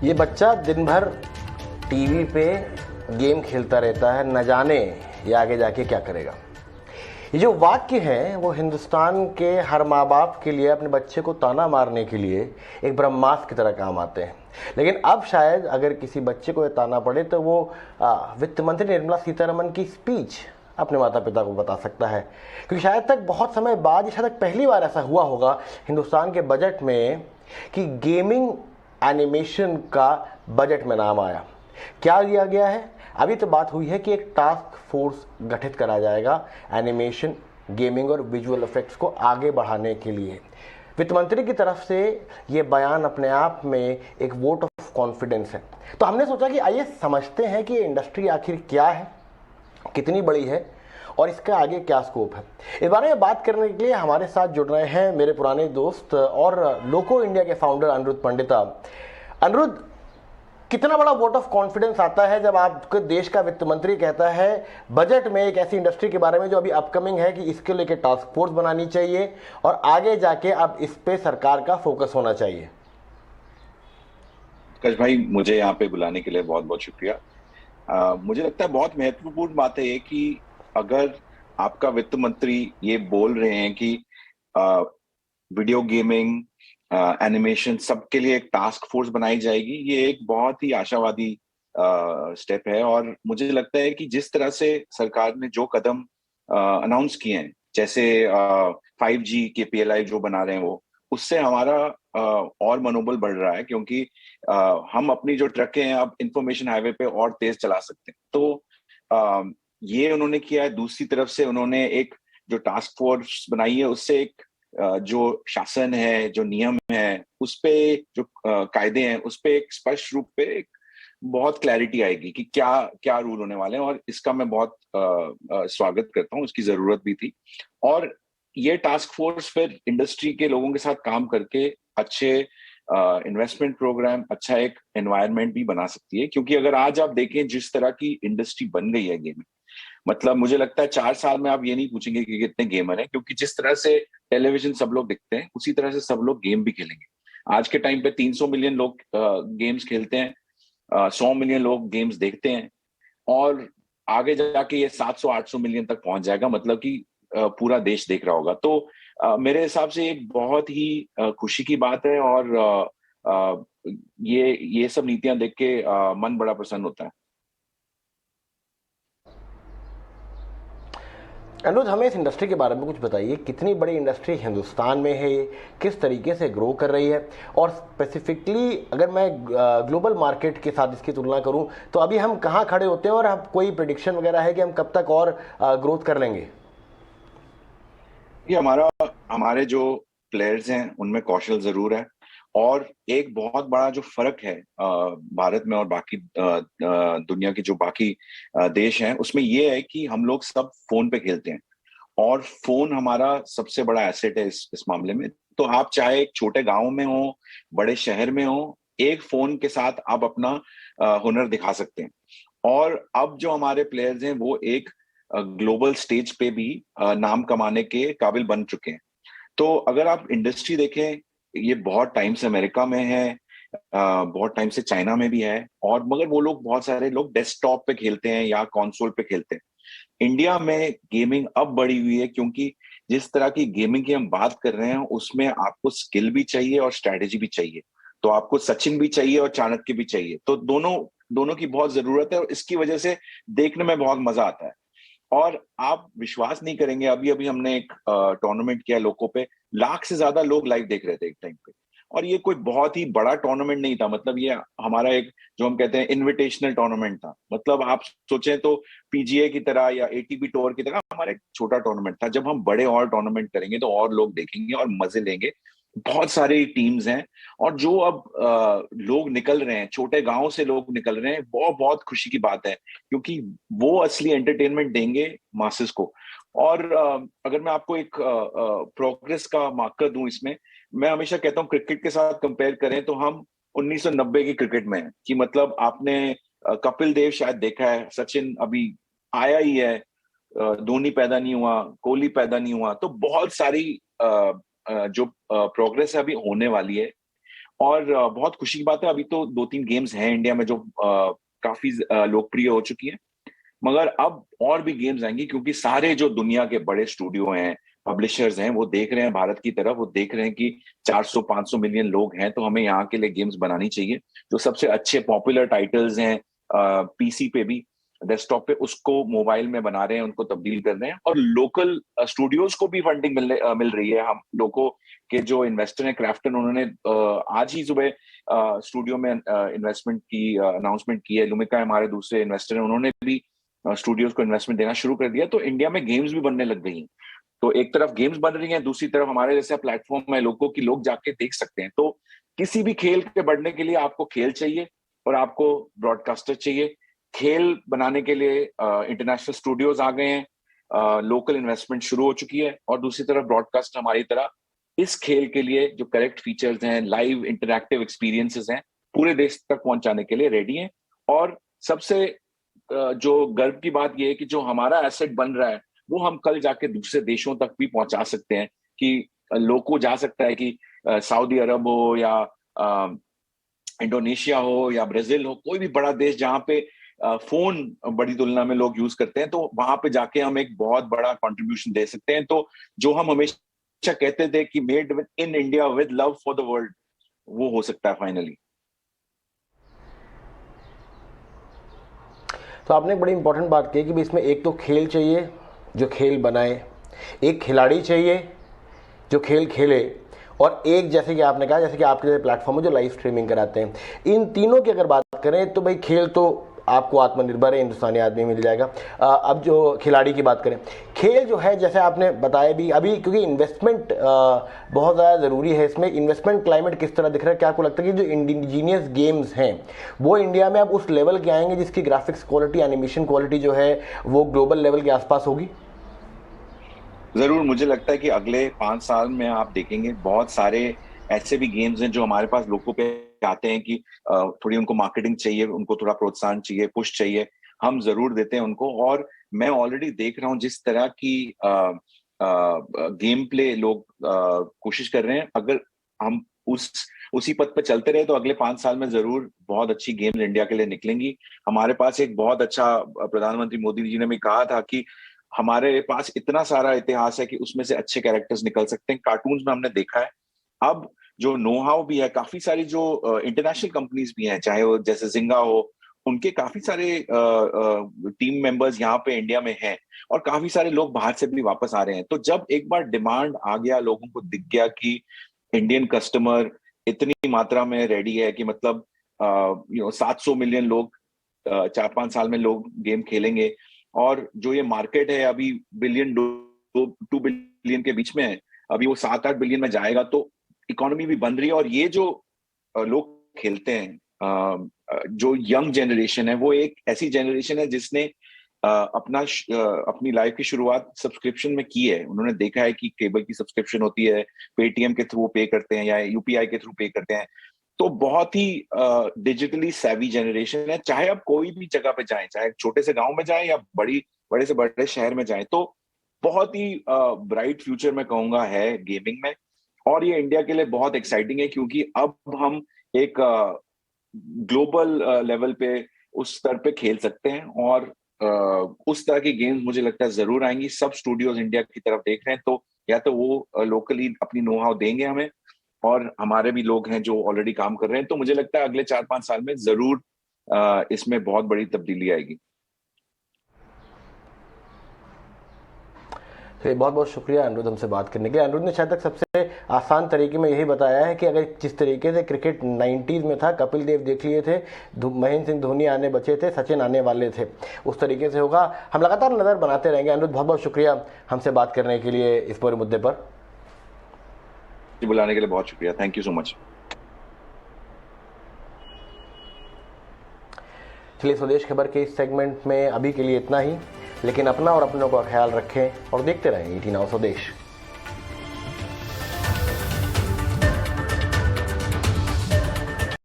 ये बच्चा दिन भर टीवी पे गेम खेलता रहता है, न जाने ये आगे जाके क्या करेगा। ये जो वाक्य हैं वो हिंदुस्तान के हर माँ बाप के लिए अपने बच्चे को ताना मारने के लिए एक ब्रह्मास्त्र की तरह काम आते हैं। लेकिन अब शायद अगर किसी बच्चे को ये ताना पड़े तो वो वित्त मंत्री निर्मला सीतारमण की स्पीच अपने माता पिता को बता सकता है, क्योंकि शायद तक बहुत समय बाद, शायद तक पहली बार ऐसा हुआ होगा हिंदुस्तान के बजट में कि गेमिंग एनिमेशन का बजट में नाम आया। क्या लिया गया है? अभी तो बात हुई है कि एक टास्क फोर्स गठित करा जाएगा एनिमेशन, गेमिंग और विजुअल इफेक्ट्स को आगे बढ़ाने के लिए। वित्त मंत्री की तरफ से ये बयान अपने आप में एक वोट ऑफ कॉन्फिडेंस है। तो हमने सोचा कि आइए समझते हैं कि ये इंडस्ट्री आखिर क्या है, कितनी बड़ी है और इसका आगे क्या स्कोप है। इस बारे में बात करने के लिए हमारे साथ जुड़ रहे हैं मेरे पुराने दोस्त और लोको इंडिया के फाउंडर अनिरुद्ध पंडिता। अनिरुद्ध, कितना बड़ा वोट ऑफ कॉन्फिडेंस आता है जब आपके देश का वित्त मंत्री कहता है बजट में एक ऐसी इंडस्ट्री के बारे में जो अभी अपकमिंग है कि इसके लेके टास्क फोर्स बनानी चाहिए और आगे जाके अब इस पे सरकार का फोकस होना चाहिए। कश भाई, मुझे यहाँ पे बुलाने के लिए बहुत बहुत शुक्रिया। मुझे लगता है बहुत महत्वपूर्ण बात है ये कि अगर आपका वित्त मंत्री ये बोल रहे हैं कि वीडियो गेमिंग, एनिमेशन सबके लिए एक टास्क फोर्स बनाई जाएगी, ये एक बहुत ही आशावादी स्टेप है। और मुझे लगता है कि जिस तरह से सरकार ने जो कदम अनाउंस किए हैं, जैसे 5G के PLI जो बना रहे हैं वो, उससे हमारा और मनोबल बढ़ रहा है, क्योंकि हम अपनी जो ट्रकें हैं अब इंफॉर्मेशन हाईवे पे और तेज चला सकते हैं। तो ये उन्होंने किया है। दूसरी तरफ से उन्होंने एक जो टास्क फोर्स बनाई है उससे एक जो शासन है, जो नियम है, उस पे जो कायदे हैं, उस पे एक स्पष्ट रूप पे एक बहुत क्लैरिटी आएगी कि क्या क्या रूल होने वाले हैं। और इसका मैं बहुत स्वागत करता हूँ, इसकी जरूरत भी थी। और ये टास्क फोर्स फिर इंडस्ट्री के लोगों के साथ काम करके अच्छे इन्वेस्टमेंट प्रोग्राम, अच्छा एक एनवायरनमेंट भी बना सकती है। क्योंकि अगर आज आप देखें जिस तरह की इंडस्ट्री बन गई है गेमिंग, मतलब मुझे लगता है 4 साल में आप ये नहीं पूछेंगे कि कितने गेमर हैं, क्योंकि जिस तरह से टेलीविजन सब लोग दिखते हैं उसी तरह से सब लोग गेम भी खेलेंगे। आज के टाइम पे 300 मिलियन लोग गेम्स खेलते हैं, 100 मिलियन लोग गेम्स देखते हैं, और आगे जाके ये 700-800 मिलियन तक पहुंच जाएगा, मतलब कि पूरा देश देख रहा होगा। तो मेरे हिसाब से एक बहुत ही खुशी की बात है। और ये सब नीतियां देख के मन बड़ा प्रसन्न होता है। अनुज, हमें इस इंडस्ट्री के बारे में कुछ बताइए। कितनी बड़ी इंडस्ट्री हिंदुस्तान में है ये, किस तरीके से ग्रो कर रही है, और स्पेसिफिकली अगर मैं ग्लोबल मार्केट के साथ इसकी तुलना करूं तो अभी हम कहां खड़े होते हैं और अब कोई प्रिडिक्शन वगैरह है कि हम कब तक और ग्रोथ कर लेंगे? ये हमारे जो प्लेयर्स हैं उनमें कौशल जरूर है। और एक बहुत बड़ा जो फर्क है भारत में और बाकी दुनिया के जो बाकी देश हैं उसमें ये है कि हम लोग सब फोन पे खेलते हैं, और फोन हमारा सबसे बड़ा एसेट है इस मामले में। तो आप चाहे एक छोटे गांव में हो, बड़े शहर में हो, एक फोन के साथ आप अपना हुनर दिखा सकते हैं। और अब जो हमारे प्लेयर्स हैं वो एक ग्लोबल स्टेज पे भी नाम कमाने के काबिल बन चुके हैं। तो अगर आप इंडस्ट्री देखें, ये बहुत टाइम से अमेरिका में है, बहुत टाइम से चाइना में भी है, और मगर वो लोग, बहुत सारे लोग डेस्कटॉप पे खेलते हैं या कंसोल पे खेलते हैं। इंडिया में गेमिंग अब बढ़ी हुई है, क्योंकि जिस तरह की गेमिंग की हम बात कर रहे हैं उसमें आपको स्किल भी चाहिए और स्ट्रैटेजी भी चाहिए। तो आपको सचिन भी चाहिए और चाणक्य भी चाहिए। तो दोनों दोनों की बहुत जरूरत है, और इसकी वजह से देखने में बहुत मजा आता है। और आप विश्वास नहीं करेंगे, अभी अभी हमने एक टूर्नामेंट किया लोको पे, लाख से ज्यादा लोग लाइव देख रहे थे एक टाइम पे। और ये कोई बहुत ही बड़ा टूर्नामेंट नहीं था, मतलब ये हमारा एक, जो हम कहते हैं, इनविटेशनल टूर्नामेंट था। मतलब आप सोचें तो PGA की तरह या ATP टूर की तरह हमारा एक छोटा टूर्नामेंट था। जब हम बड़े और टूर्नामेंट करेंगे तो और लोग देखेंगे और मजे लेंगे। बहुत सारी टीम्स हैं, और जो अब लोग निकल रहे हैं, छोटे गांव से लोग निकल रहे हैं, वो बहुत खुशी की बात है, क्योंकि वो असली एंटरटेनमेंट देंगे मासेस को। और अगर मैं आपको एक प्रोग्रेस का मार्कर दूं इसमें, मैं हमेशा कहता हूं क्रिकेट के साथ कंपेयर करें तो हम 1990 की क्रिकेट में हैं। कि मतलब आपने कपिल देव शायद देखा है, सचिन अभी आया ही है, धोनी पैदा नहीं हुआ, कोहली पैदा नहीं हुआ। तो बहुत सारी जो प्रोग्रेस है अभी होने वाली है। और बहुत खुशी की बात है, अभी तो 2-3 गेम्स हैं इंडिया में जो काफी लोकप्रिय हो चुकी है, मगर अब और भी गेम्स आएंगी क्योंकि सारे जो दुनिया के बड़े स्टूडियो हैं, पब्लिशर्स हैं, वो देख रहे हैं भारत की तरफ, वो देख रहे हैं कि 400-500 मिलियन लोग हैं, तो हमें यहाँ के लिए गेम्स बनानी चाहिए। जो सबसे अच्छे पॉपुलर टाइटल्स हैं पीसी पे भी, डेस्कटॉप पे, उसको मोबाइल में बना रहे हैं, उनको तब्दील कर रहे हैं, और लोकल स्टूडियोज को भी फंडिंग मिल रही है। हम लोगों के जो इन्वेस्टर हैं क्राफ्टन, उन्होंने आज ही सुबह स्टूडियो में इन्वेस्टमेंट की अनाउंसमेंट की है। लुमिका हमारे दूसरे इन्वेस्टर हैं, उन्होंने भी स्टूडियोज को इन्वेस्टमेंट देना शुरू कर दिया। तो इंडिया में गेम्स भी बनने लग गई हैं। तो एक तरफ गेम्स बन रही हैं, दूसरी तरफ हमारे जैसा प्लेटफॉर्म है लोगों की, लोग जाके देख सकते हैं। तो किसी भी खेल के बढ़ने के लिए आपको खेल चाहिए और आपको ब्रॉडकास्टर चाहिए। खेल बनाने के लिए इंटरनेशनल स्टूडियोज आ गए हैं, लोकल इन्वेस्टमेंट शुरू हो चुकी है, और दूसरी तरफ ब्रॉडकास्ट हमारी तरह इस खेल के लिए जो करेक्ट फीचर्स हैं, लाइव इंटरैक्टिव एक्सपीरियंसेस हैं, पूरे देश तक पहुंचाने के लिए रेडी हैं। और सबसे जो गर्व की बात यह है कि जो हमारा एसेट बन रहा है वो हम कल जाके दूसरे देशों तक भी पहुंचा सकते हैं, कि लोग को जा सकता है कि सऊदी अरब हो या इंडोनेशिया हो या ब्राजील हो, कोई भी बड़ा देश जहां पे फोन बड़ी तुलना में लोग यूज करते हैं, तो वहां पे जाके हम एक बहुत बड़ा कंट्रीब्यूशन दे सकते हैं। तो जो हम हमेशा कहते थे कि made in India with love for the world, वो हो सकता है फाइनली। तो आपने एक बड़ी इंपॉर्टेंट बात कही कि इसमें एक तो खेल चाहिए जो खेल बनाए, एक खिलाड़ी चाहिए जो खेल खेले, और एक जैसे कि आपने कहा, जैसे कि आपके जैसे प्लेटफॉर्म है जो लाइव स्ट्रीमिंग कराते हैं। इन तीनों की अगर बात करें तो भाई खेल तो आपको आत्मनिर्भर है, हिंदुस्तानी आदमी मिल जाएगा। अब जो खिलाड़ी की बात करें, खेल जो है जैसे आपने बताया भी अभी, क्योंकि इन्वेस्टमेंट बहुत ज़्यादा ज़रूरी है इसमें। इन्वेस्टमेंट क्लाइमेट किस तरह दिख रहा है, क्या आपको लगता है कि जो इंडिजीनियस गेम्स हैं वो इंडिया में अब उस लेवल के आएंगे जिसकी ग्राफिक्स क्वालिटी, एनिमेशन क्वालिटी जो है वो ग्लोबल लेवल के आसपास होगी? जरूर, मुझे लगता है कि अगले 5 साल में आप देखेंगे बहुत सारे ऐसे भी गेम्स हैं जो हमारे पास लोगों पे आते हैं कि थोड़ी उनको मार्केटिंग चाहिए, उनको थोड़ा प्रोत्साहन चाहिए, पुश चाहिए, हम जरूर देते हैं उनको। और मैं ऑलरेडी देख रहा हूँ जिस तरह की गेम प्ले लोग कोशिश कर रहे हैं, अगर हम उसी पथ पे चलते रहे तो अगले 5 साल में जरूर बहुत अच्छी गेम्स इंडिया के लिए निकलेंगी। हमारे पास एक बहुत अच्छा, प्रधानमंत्री मोदी जी ने भी कहा था कि हमारे पास इतना सारा इतिहास है कि उसमें से अच्छे कैरेक्टर्स निकल सकते हैं। कार्टून्स में हमने देखा है। अब जो नो हाउ भी है, काफी सारी जो इंटरनेशनल कंपनीज भी हैं, चाहे वो जैसे जिंगा हो, उनके काफी सारे टीम मेंबर्स यहाँ पे इंडिया में हैं, और काफी सारे लोग बाहर से भी वापस आ रहे हैं। तो जब एक बार डिमांड आ गया, लोगों को दिख गया कि इंडियन कस्टमर इतनी मात्रा में रेडी है कि मतलब 700 मिलियन लोग 4-5 साल में लोग गेम खेलेंगे, और जो ये मार्केट है अभी बिलियन 2 बिलियन के बीच में है, अभी वो 7-8 बिलियन में जाएगा, तो इकोनॉमी भी बन रही है। और ये जो लोग खेलते हैं, जो यंग जनरेशन है, वो एक ऐसी जनरेशन है जिसने अपनी लाइफ की शुरुआत सब्सक्रिप्शन में की है। उन्होंने देखा है कि केबल की सब्सक्रिप्शन होती है, पेटीएम के थ्रू पे करते हैं या यूपीआई के थ्रू पे करते हैं। तो बहुत ही डिजिटली सैवी जनरेशन है। चाहे आप कोई भी जगह पे जाएं, चाहे छोटे से गांव में जाएं या बड़े से बड़े शहर में जाएं, तो बहुत ही ब्राइट फ्यूचर मैं कहूंगा है गेमिंग में। और ये इंडिया के लिए बहुत एक्साइटिंग है क्योंकि अब हम एक ग्लोबल लेवल पे उस स्तर पे खेल सकते हैं, और उस तरह की गेम्स मुझे लगता है जरूर आएंगी। सब स्टूडियोज इंडिया की तरफ देख रहे हैं, तो या तो वो लोकली अपनी नो हाउ देंगे हमें, और हमारे भी लोग हैं जो ऑलरेडी काम कर रहे हैं। तो मुझे लगता है अगले 4-5 साल में जरूर इसमें बहुत बड़ी तब्दीली आएगी। तो बहुत बहुत शुक्रिया अनिरुद्ध हमसे बात करने के लिए। अनिरुद्ध ने शायद तक सबसे आसान तरीके में यही बताया है कि अगर जिस तरीके से क्रिकेट 90s में था, कपिल देव देख लिए थे, महेंद्र सिंह धोनी आने बचे थे, सचिन आने वाले थे, उस तरीके से होगा। हम लगातार नज़र बनाते रहेंगे। अनिरुद्ध, बहुत बहुत शुक्रिया हमसे बात करने के लिए इस पूरे मुद्दे पर। बुलाने के लिए बहुत शुक्रिया, थैंक यू सो मच। चलिए, स्वदेश खबर के इस सेगमेंट में अभी के लिए इतना ही, लेकिन अपना और अपनों का ख्याल रखें और देखते रहें ET Now स्वदेश।